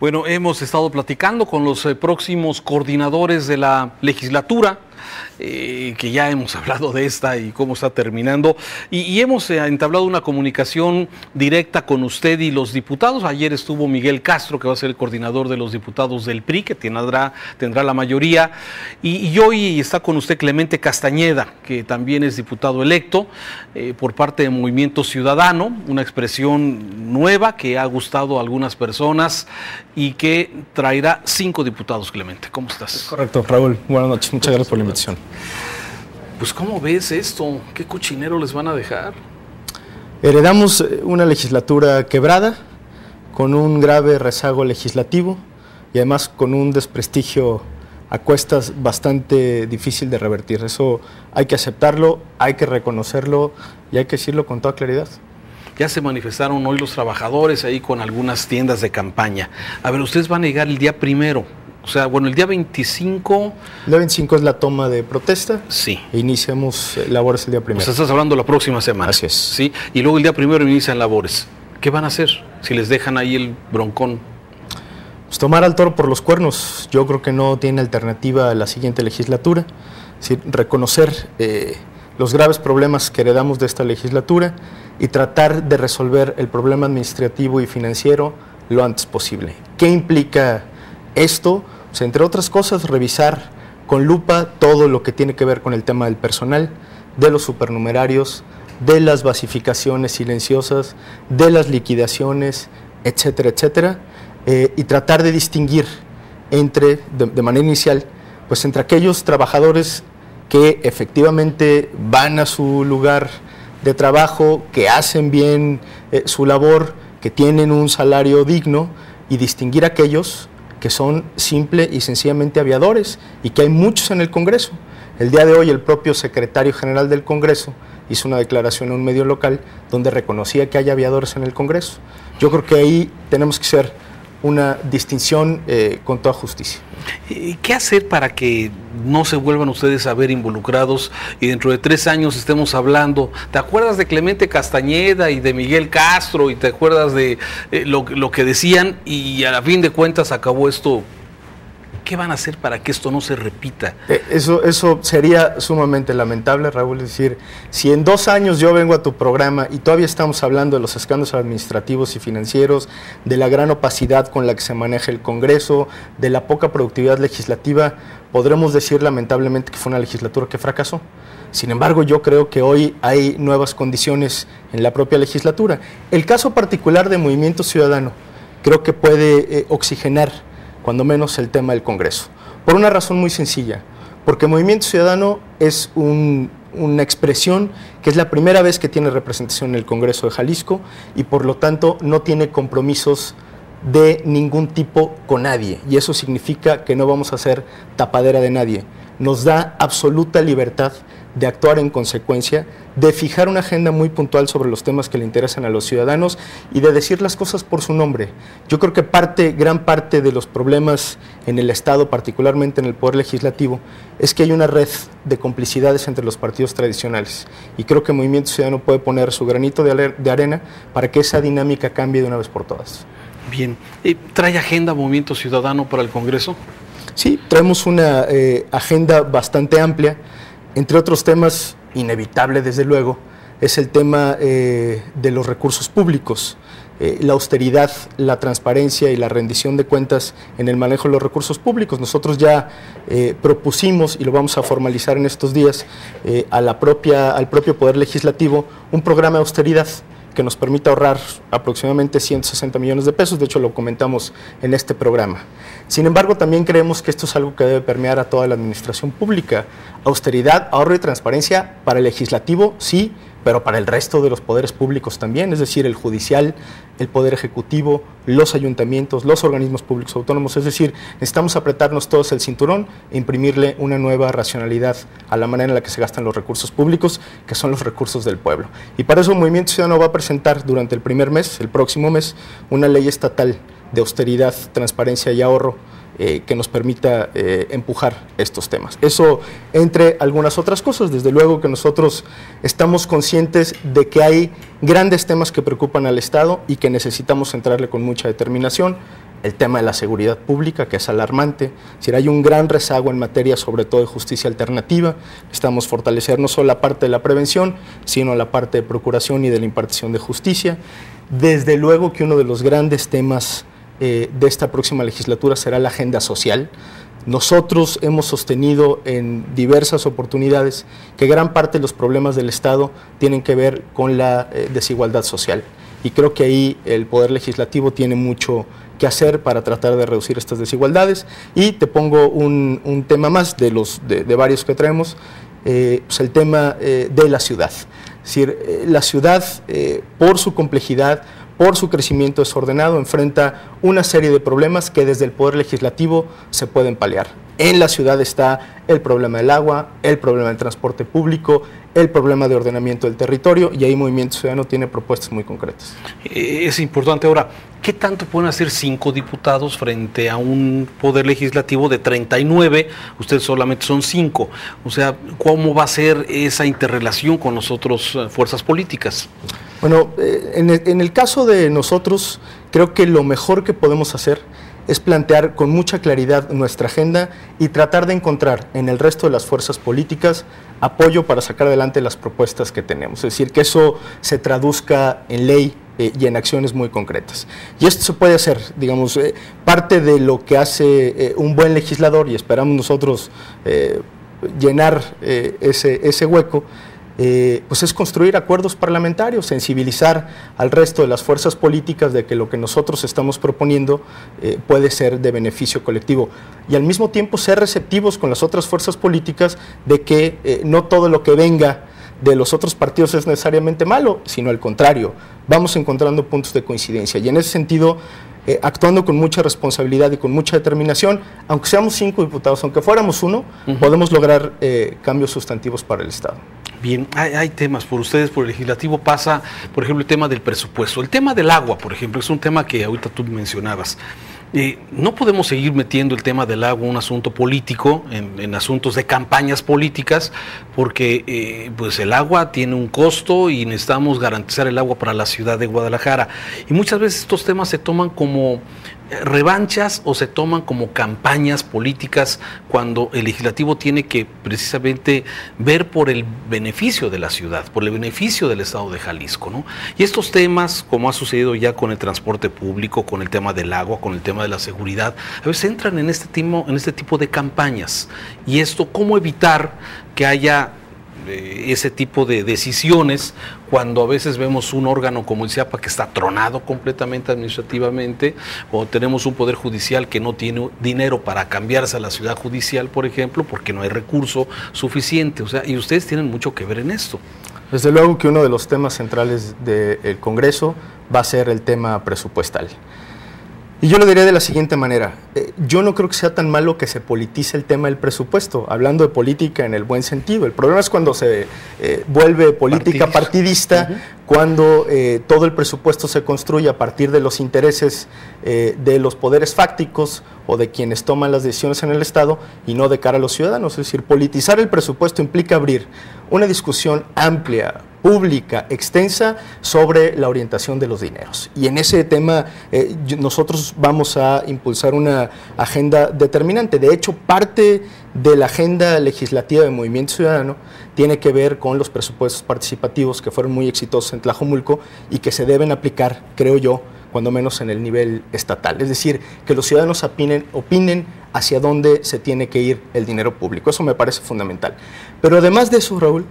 Bueno, hemos estado platicando con los próximos coordinadores de la legislatura, que ya hemos hablado de esta y cómo está terminando, y hemos entablado una comunicación directa con usted y los diputados. Ayer estuvo Miguel Castro, que va a ser el coordinador de los diputados del PRI, que tendrá la mayoría, y hoy está con usted Clemente Castañeda, que también es diputado electo por parte de Movimiento Ciudadano, una expresión nueva que ha gustado a algunas personas y que traerá 5 diputados. Clemente, ¿cómo estás? Es correcto, Raúl. Buenas noches, muchas gracias por la invitación. Pues, ¿cómo ves esto? ¿Qué cochinero les van a dejar? Heredamos una legislatura quebrada, con un grave rezago legislativo y además con un desprestigio a cuestas bastante difícil de revertir. Eso hay que aceptarlo, hay que reconocerlo y hay que decirlo con toda claridad. Ya se manifestaron hoy los trabajadores ahí con algunas tiendas de campaña. A ver, ustedes van a llegar el día primero. O sea, bueno, el día 25... El día 25 es la toma de protesta. Sí. E iniciamos labores el día primero. O sea, estás hablando la próxima semana. Así es. Sí. Y luego el día primero inician labores. ¿Qué van a hacer si les dejan ahí el broncón? Pues tomar al toro por los cuernos. Yo creo que no tiene alternativa a la siguiente legislatura. Es decir, reconocer los graves problemas que heredamos de esta legislatura y tratar de resolver el problema administrativo y financiero lo antes posible. ¿Qué implica esto? Pues, entre otras cosas, revisar con lupa todo lo que tiene que ver con el tema del personal, de los supernumerarios, de las basificaciones silenciosas, de las liquidaciones, etcétera, etcétera, y tratar de distinguir de manera inicial, pues entre aquellos trabajadores que efectivamente van a su lugar de trabajo, que hacen bien su labor, que tienen un salario digno, y distinguir aquellos que son simple y sencillamente aviadores, y que hay muchos en el Congreso. El día de hoy el propio secretario general del Congreso hizo una declaración en un medio local donde reconocía que hay aviadores en el Congreso. Yo creo que ahí tenemos que hacer una distinción con toda justicia. ¿Qué hacer para que no se vuelvan ustedes a ver involucrados y dentro de 3 años estemos hablando? ¿Te acuerdas de Clemente Castañeda y de Miguel Castro y te acuerdas de lo que decían y a fin de cuentas acabó esto? ¿Qué van a hacer para que esto no se repita? Eso sería sumamente lamentable, Raúl. Es decir, si en 2 años yo vengo a tu programa y todavía estamos hablando de los escándalos administrativos y financieros, de la gran opacidad con la que se maneja el Congreso, de la poca productividad legislativa, podremos decir lamentablemente que fue una legislatura que fracasó. Sin embargo, yo creo que hoy hay nuevas condiciones en la propia legislatura. El caso particular de Movimiento Ciudadano creo que puede oxigenar cuando menos el tema del Congreso, por una razón muy sencilla, porque Movimiento Ciudadano es una expresión que es la primera vez que tiene representación en el Congreso de Jalisco y por lo tanto no tiene compromisos de ningún tipo con nadie, y eso significa que no vamos a ser tapadera de nadie. Nos da absoluta libertad de actuar en consecuencia, de fijar una agenda muy puntual sobre los temas que le interesan a los ciudadanos y de decir las cosas por su nombre. Yo creo que gran parte de los problemas en el Estado, particularmente en el Poder Legislativo, es que hay una red de complicidades entre los partidos tradicionales, y creo que Movimiento Ciudadano puede poner su granito de arena para que esa dinámica cambie de una vez por todas. Bien. ¿Trae agenda Movimiento Ciudadano para el Congreso? Sí, traemos una agenda bastante amplia. Entre otros temas, inevitable desde luego, es el tema de los recursos públicos, la austeridad, la transparencia y la rendición de cuentas en el manejo de los recursos públicos. Nosotros ya propusimos, y lo vamos a formalizar en estos días, al propio Poder Legislativo, un programa de austeridad que nos permita ahorrar aproximadamente 160 millones de pesos, de hecho lo comentamos en este programa. Sin embargo, también creemos que esto es algo que debe permear a toda la administración pública. Austeridad, ahorro y transparencia para el legislativo, sí, pero para el resto de los poderes públicos también, es decir, el judicial, el poder ejecutivo, los ayuntamientos, los organismos públicos autónomos. Es decir, necesitamos apretarnos todos el cinturón e imprimirle una nueva racionalidad a la manera en la que se gastan los recursos públicos, que son los recursos del pueblo. Y para eso Movimiento Ciudadano va a presentar durante el próximo mes, una ley estatal de austeridad, transparencia y ahorro que nos permita empujar estos temas. Eso entre algunas otras cosas. Desde luego que nosotros estamos conscientes de que hay grandes temas que preocupan al Estado y que necesitamos entrarle con mucha determinación. el tema de la seguridad pública, que es alarmante. Es decir, hay un gran rezago en materia, sobre todo de justicia alternativa. Necesitamos fortalecer no solo la parte de la prevención, sino la parte de procuración y de la impartición de justicia. Desde luego que uno de los grandes temas de esta próxima legislatura será la agenda social. Nosotros hemos sostenido en diversas oportunidades que gran parte de los problemas del Estado tienen que ver con la desigualdad social. Y creo que ahí el Poder Legislativo tiene mucho que hacer para tratar de reducir estas desigualdades. Y te pongo un tema más de varios que traemos, pues el tema de la ciudad. Es decir, la ciudad, por su complejidad, por su crecimiento desordenado, enfrenta una serie de problemas que desde el Poder Legislativo se pueden paliar. En la ciudad está el problema del agua, el problema del transporte público, el problema de ordenamiento del territorio, y ahí Movimiento Ciudadano tiene propuestas muy concretas. Es importante. Ahora, ¿qué tanto pueden hacer 5 diputados frente a un Poder Legislativo de 39? Ustedes solamente son 5. O sea, ¿cómo va a ser esa interrelación con las otras fuerzas políticas? Bueno, en el caso de nosotros, creo que lo mejor que podemos hacer es plantear con mucha claridad nuestra agenda y tratar de encontrar en el resto de las fuerzas políticas apoyo para sacar adelante las propuestas que tenemos. Es decir, que eso se traduzca en ley y en acciones muy concretas. Y esto se puede hacer, digamos, parte de lo que hace un buen legislador, y esperamos nosotros llenar ese hueco, pues es construir acuerdos parlamentarios, sensibilizar al resto de las fuerzas políticas de que lo que nosotros estamos proponiendo puede ser de beneficio colectivo, y al mismo tiempo ser receptivos con las otras fuerzas políticas de que no todo lo que venga de los otros partidos es necesariamente malo, sino al contrario, vamos encontrando puntos de coincidencia, y en ese sentido, actuando con mucha responsabilidad y con mucha determinación, aunque seamos 5 diputados, aunque fuéramos 1, podemos lograr cambios sustantivos para el Estado. Bien, hay temas por ustedes, por el legislativo pasa, por ejemplo, el tema del presupuesto. El tema del agua, por ejemplo, es un tema que ahorita tú mencionabas. No podemos seguir metiendo el tema del agua, un asunto político, en asuntos de campañas políticas, porque pues el agua tiene un costo y necesitamos garantizar el agua para la ciudad de Guadalajara. Y muchas veces estos temas se toman como revanchas o se toman como campañas políticas cuando el legislativo tiene que precisamente ver por el beneficio de la ciudad, por el beneficio del estado de Jalisco, ¿no? Y estos temas, como ha sucedido ya con el transporte público, con el tema del agua, con el tema de la seguridad, a veces entran en este tipo de campañas. Y esto, ¿cómo evitar que haya ese tipo de decisiones cuando a veces vemos un órgano como el CIAPA que está tronado completamente administrativamente, o tenemos un poder judicial que no tiene dinero para cambiarse a la ciudad judicial, por ejemplo, porque no hay recurso suficiente? O sea, y ustedes tienen mucho que ver en esto. Desde luego que uno de los temas centrales del Congreso va a ser el tema presupuestal. Y yo lo diría de la siguiente manera, yo no creo que sea tan malo que se politice el tema del presupuesto, hablando de política en el buen sentido. El problema es cuando se vuelve política partidista, cuando todo el presupuesto se construye a partir de los intereses de los poderes fácticos o de quienes toman las decisiones en el Estado y no de cara a los ciudadanos. Es decir, politizar el presupuesto implica abrir una discusión amplia, pública, extensa, sobre la orientación de los dineros. Y en ese tema nosotros vamos a impulsar una agenda determinante. De hecho, parte de la agenda legislativa de Movimiento Ciudadano tiene que ver con los presupuestos participativos que fueron muy exitosos en Tlajomulco y que se deben aplicar, creo yo, cuando menos en el nivel estatal. Es decir, que los ciudadanos opinen hacia dónde se tiene que ir el dinero público. Eso me parece fundamental. Pero además de eso, Raúl,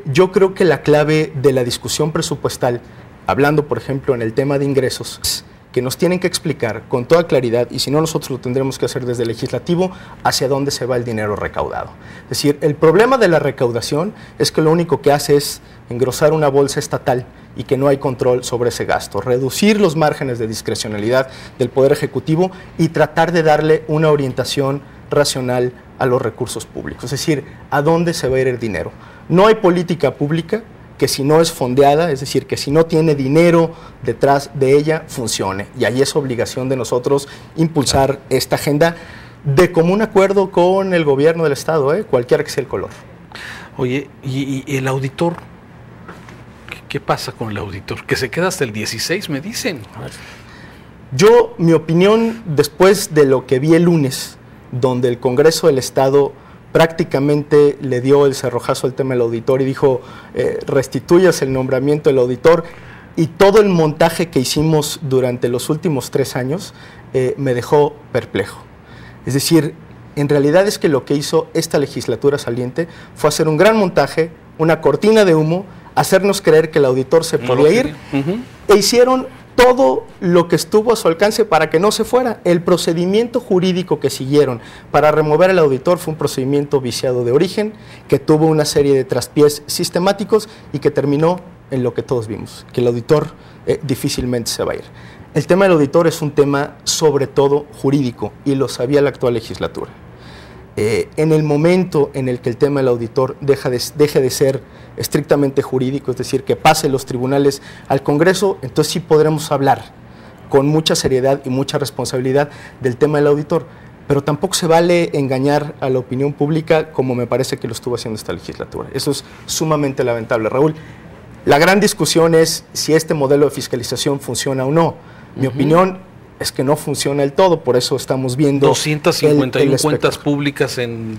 yo creo que la clave de la discusión presupuestal, hablando por ejemplo en el tema de ingresos, que nos tienen que explicar con toda claridad, y si no nosotros lo tendremos que hacer desde el legislativo, hacia dónde se va el dinero recaudado. Es decir, el problema de la recaudación es que lo único que hace es engrosar una bolsa estatal y que no hay control sobre ese gasto, reducir los márgenes de discrecionalidad del Poder Ejecutivo y tratar de darle una orientación racional a los recursos públicos, es decir, a dónde se va a ir el dinero. No hay política pública que si no es fondeada, es decir, que si no tiene dinero detrás de ella, funcione. Y ahí es obligación de nosotros impulsar esta agenda de común acuerdo con el gobierno del Estado, cualquiera que sea el color. Oye, ¿y el auditor? ¿Qué pasa con el auditor? Que se queda hasta el 16, me dicen. Mi opinión, después de lo que vi el lunes, donde el Congreso del Estado prácticamente le dio el cerrojazo al tema del auditor y dijo, restituyas el nombramiento del auditor, y todo el montaje que hicimos durante los últimos 3 años me dejó perplejo. Es decir, en realidad es que lo que hizo esta legislatura saliente fue hacer un gran montaje, una cortina de humo, hacernos creer que el auditor se podía ir, e hicieron todo lo que estuvo a su alcance para que no se fuera. El procedimiento jurídico que siguieron para remover al auditor fue un procedimiento viciado de origen, que tuvo una serie de traspiés sistemáticos y que terminó en lo que todos vimos, que el auditor difícilmente se va a ir. El tema del auditor es un tema sobre todo jurídico y lo sabía la actual legislatura. En el momento en el que el tema del auditor deje de ser estrictamente jurídico, es decir, que pase los tribunales al Congreso, entonces sí podremos hablar con mucha seriedad y mucha responsabilidad del tema del auditor, pero tampoco se vale engañar a la opinión pública como me parece que lo estuvo haciendo esta legislatura. Eso es sumamente lamentable, Raúl. La gran discusión es si este modelo de fiscalización funciona o no. Mi opinión es que no funciona del todo, por eso estamos viendo 251 cuentas públicas en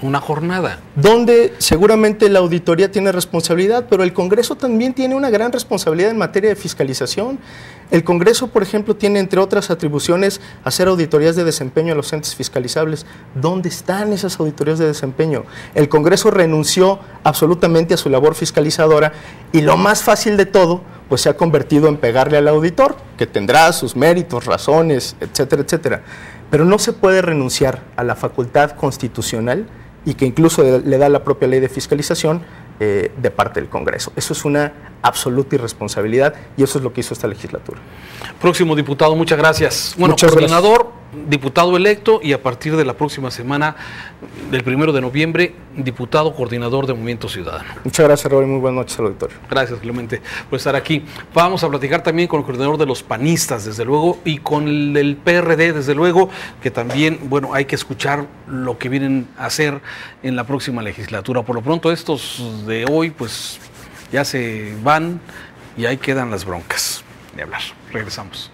una jornada. Donde seguramente la auditoría tiene responsabilidad, pero el Congreso también tiene una gran responsabilidad en materia de fiscalización. El Congreso, por ejemplo, tiene, entre otras atribuciones, hacer auditorías de desempeño a los entes fiscalizables. ¿Dónde están esas auditorías de desempeño? El Congreso renunció absolutamente a su labor fiscalizadora y lo más fácil de todo, pues se ha convertido en pegarle al auditor, que tendrá sus méritos, razones, etcétera, etcétera. Pero no se puede renunciar a la facultad constitucional y que incluso le da la propia ley de fiscalización de parte del Congreso. Eso es una absoluta irresponsabilidad y eso es lo que hizo esta legislatura. Próximo diputado, muchas gracias. Bueno, muchas coordinador, gracias. Diputado electo y a partir de la próxima semana, del 1 de noviembre, diputado coordinador de Movimiento Ciudadano. Muchas gracias, Raúl, y muy buenas noches al auditorio. Gracias, Clemente, por estar aquí. Vamos a platicar también con el coordinador de los panistas, desde luego, y con el del PRD, desde luego, que también, bueno, hay que escuchar lo que vienen a hacer en la próxima legislatura. Por lo pronto, estos de hoy, pues ya se van y ahí quedan las broncas de hablar. Regresamos.